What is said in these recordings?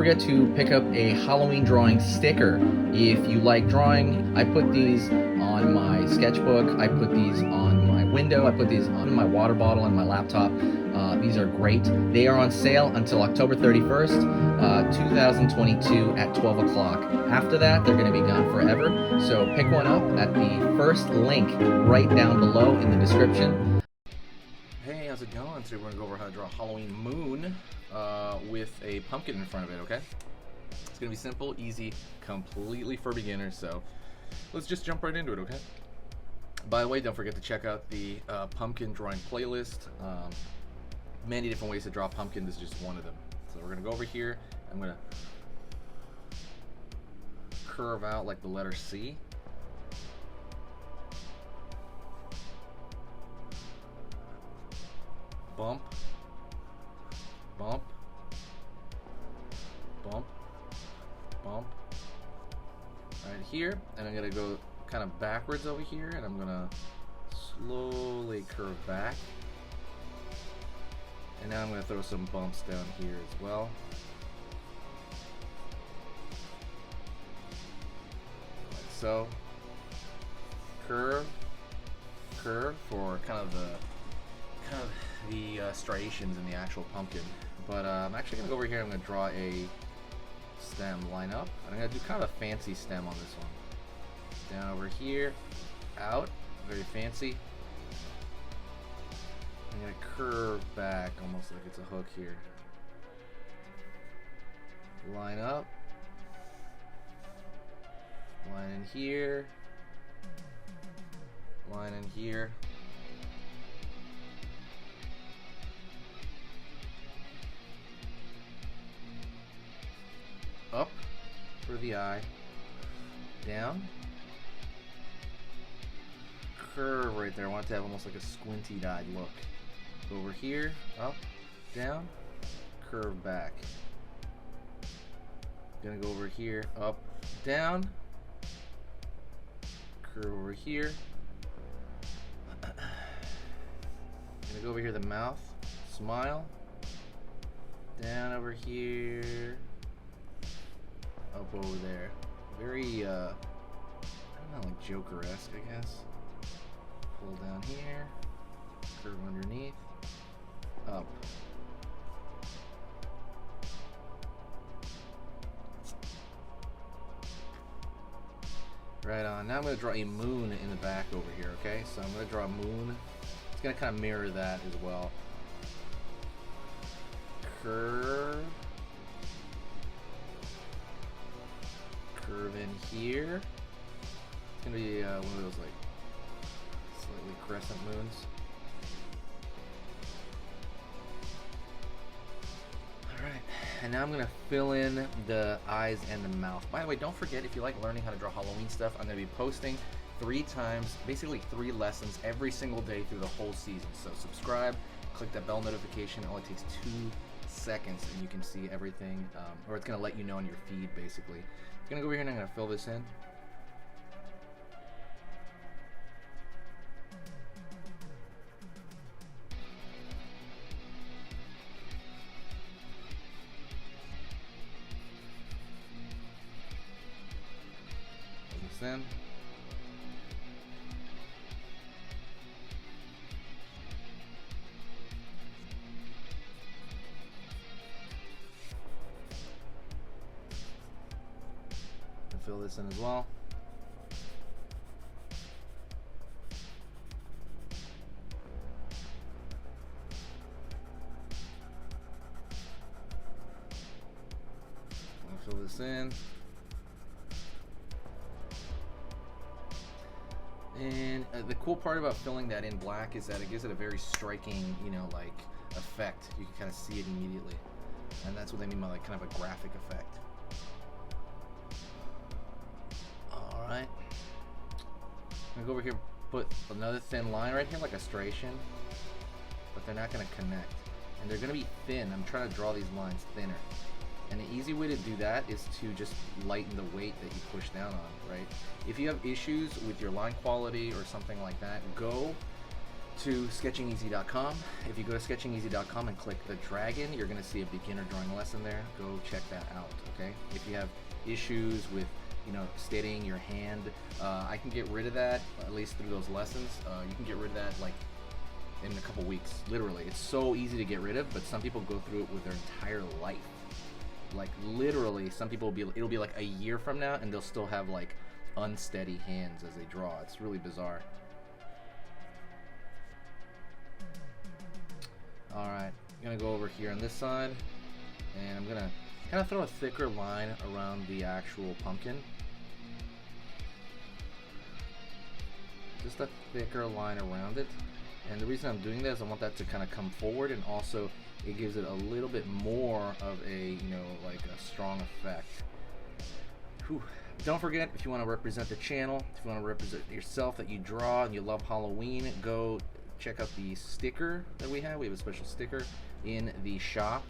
forget to pick up a Halloween drawing sticker. If you like drawing, I put these on my sketchbook, I put these on my window, I put these on my water bottle and my laptop. These are great. They are on sale until October 31st, 2022 at 12 o'clock. After that, they're going to be gone forever. So pick one up at the first link right down below in the description. Hey, how's it going? Today we're going to go over how to draw a Halloween moon with a pumpkin in front of it, okay? It's going to be simple, easy, completely for beginners, so let's just jump right into it, okay? By the way, don't forget to check out the pumpkin drawing playlist. Many different ways to draw a pumpkin. This is just one of them. So we're going to go over here. I'm going to curve out like the letter C. Bump, bump, bump, bump, right here, and I'm going to go kind of backwards over here, and I'm going to slowly curve back, and now I'm going to throw some bumps down here as well. Like so. Curve, curve for kind of the striations in the actual pumpkin. But I'm actually going to go over here. I'm going to draw a stem line up. I'm going to do kind of a fancy stem on this one. Down over here, out, very fancy. I'm going to curve back almost like it's a hook here. Line up. Line in here. Line in here. Up for the eye, down, curve right there. I want it to have almost like a squinty-eyed look. Over here, up, down, curve back. Gonna go over here, up, down, curve over here. Gonna go over here, the mouth, smile, down over here. Up over there. Very, I don't know, like Joker-esque, I guess. Pull down here. Curve underneath. Up. Right on. Now I'm going to draw a moon in the back over here, okay? So I'm going to draw a moon. It's going to kind of mirror that as well. Curve. Curve in here. It's gonna be one of those like slightly crescent moons. Alright, and now I'm gonna fill in the eyes and the mouth. By the way, don't forget, if you like learning how to draw Halloween stuff, I'm gonna be posting 3 times, basically 3 lessons every single day through the whole season. So subscribe, click that bell notification. It only takes 2 seconds and you can see everything, or it's gonna let you know on your feed basically. I'm gonna go over here and I'm gonna fill this in. Fill this in. Fill this in as well. I'll fill this in. And the cool part about filling that in black is that it gives it a very striking, you know, like effect. You can kind of see it immediately. And that's what they mean by like kind of a graphic effect. Alright, I'm gonna go over here, put another thin line right here, like a striation, but they're not gonna connect, and they're gonna be thin. I'm trying to draw these lines thinner, and the easy way to do that is to just lighten the weight that you push down on, right? If you have issues with your line quality or something like that, go to sketchingeasy.com. If you go to sketchingeasy.com and click the dragon, you're going to see a beginner drawing lesson there. Go check that out, okay? If you have issues with, you know, steadying your hand, I can get rid of that, at least through those lessons. You can get rid of that like in a couple weeks, literally. It's so easy to get rid of, but some people go through it with their entire life. Like literally, some people it'll be like a year from now and they'll still have like unsteady hands as they draw. It's really bizarre. Alright, I'm gonna go over here on this side and I'm gonna kind of throw a thicker line around the actual pumpkin. Just a thicker line around it. And the reason I'm doing this, I want that to kind of come forward, and also it gives it a little bit more of a, you know, like a strong effect. Whew. Don't forget, if you want to represent the channel, if you want to represent yourself that you draw and you love Halloween, go check out the sticker that we have. We have a special sticker in the shop.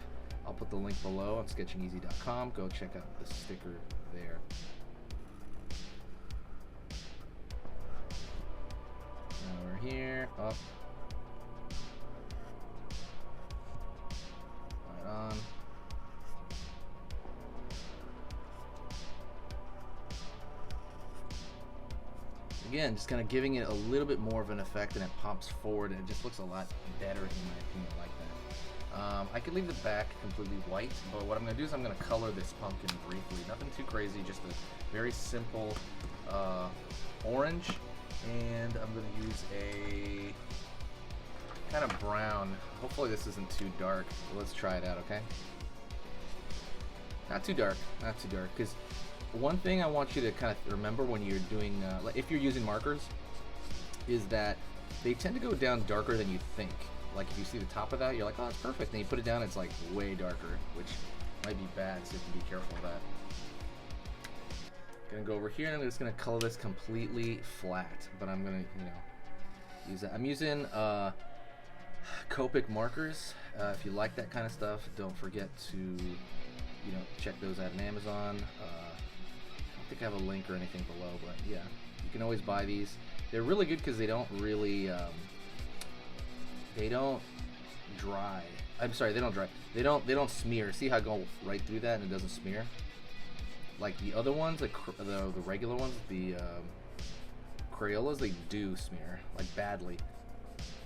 I'll put the link below on sketchingeasy.com. Go check out the sticker there. Now we're here, up. Right on. Again, just kind of giving it a little bit more of an effect, and it pops forward, and it just looks a lot better in my opinion like that. I could leave the back completely white, but what I'm going to do is I'm going to color this pumpkin briefly. Nothing too crazy, just a very simple orange, and I'm going to use a kind of brown. Hopefully this isn't too dark. Let's try it out, okay? Not too dark, not too dark, because one thing I want you to kind of remember when you're doing, if you're using markers, is that they tend to go down darker than you think. Like if you see the top of that, you're like, oh, it's perfect. Then you put it down, it's like way darker, which might be bad, so you have to be careful of that. Gonna go over here and I'm just gonna color this completely flat, but I'm gonna, you know, use that. I'm using Copic markers. If you like that kind of stuff, don't forget to, you know, check those out on Amazon. I don't think I have a link or anything below, but yeah, you can always buy these. They're really good because they don't really, they don't dry. I'm sorry, they don't dry. They don't smear. See how I go right through that and it doesn't smear? Like the other ones, the regular ones, the Crayolas, they do smear, like badly,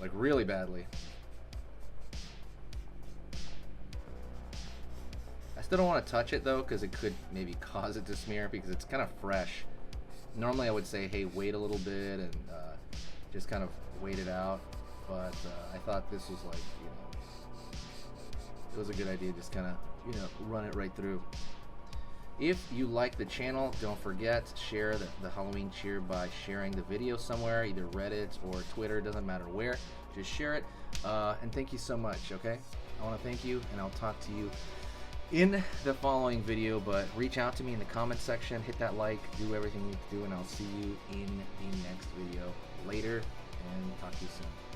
like really badly. I still don't want to touch it though, because it could maybe cause it to smear because it's kind of fresh. Normally I would say, hey, wait a little bit and just kind of wait it out, but I thought this was like, you know, it was a good idea, just kind of, you know, run it right through. If you like the channel, don't forget, share the Halloween cheer by sharing the video somewhere, either Reddit or Twitter, doesn't matter where, just share it. And thank you so much, okay? I want to thank you, and I'll talk to you in the following video, but reach out to me in the comment section, hit that like, do everything you need to do, and I'll see you in the next video later, and talk to you soon.